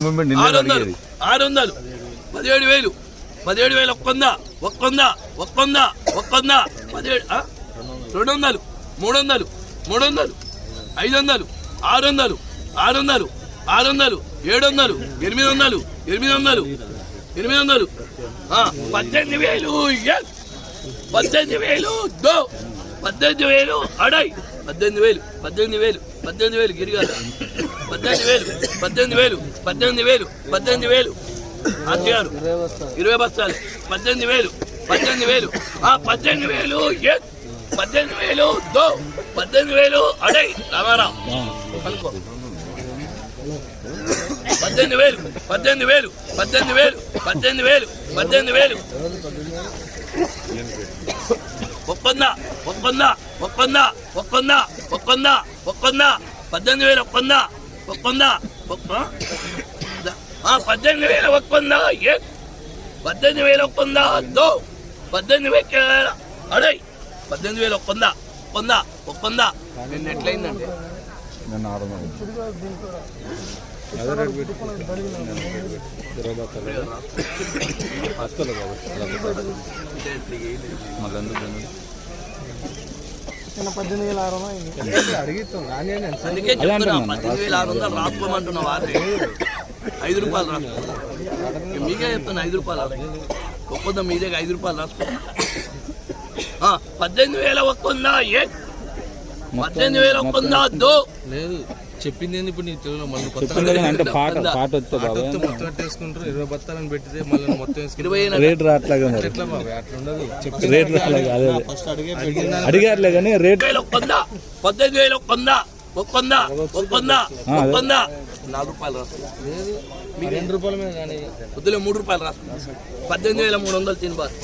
600 600 17,000 17,000 ఒక్కొందా 17 200 300 300 500 600 600 600 700 800 800 800 18,000 18,000 దో 18,000 అడై 18,000 గిరిగాల 18,000 ఆచారు 20 బస్తాలు 18,000 18,000 దో 18,000 అడై రామారావు అనుకో 18,000 ఒక్కొందా 18,000 ఒక్కొందా 18,000 ఒక్కొందా 18,000 ఒక్కొందా దో 18,000 అడై 18,000 ఒక్కొందా నిన్న ఎట్లయిందంటే అందుకే చెప్తున్నా 18,600 రాసుకోమంటున్నా వారిని 5 రూపాయలు రాసుకో మీకే చెప్తున్నా 5 రూపాయలు ఒక్కొందా మీ దగ్గర 5 రూపాయలు రాసుకో 18,000 ఒక్కొందా 18,000 ఒక్కొందా దో లేదు చెప్పింది ఇప్పుడు నీ తెలుగులో మళ్ళీ అంటే పాట మొత్తం వేసుకుంటారు 20 బత్తాలను పెట్టితే మళ్ళీ మొత్తం రేట్ రాట్లాగా ఎట్లా బాబు అట్లా ఉండదు రేట్ అడిగారులే కానీ రేట్ 18,000 ఒక్కొందా 4 రూపాయలు రాసుకో మీకు 2 రూపాయల మీద కానీ పొద్దులే 3 రూపాయలు రాసుకో 18,300 తినబారు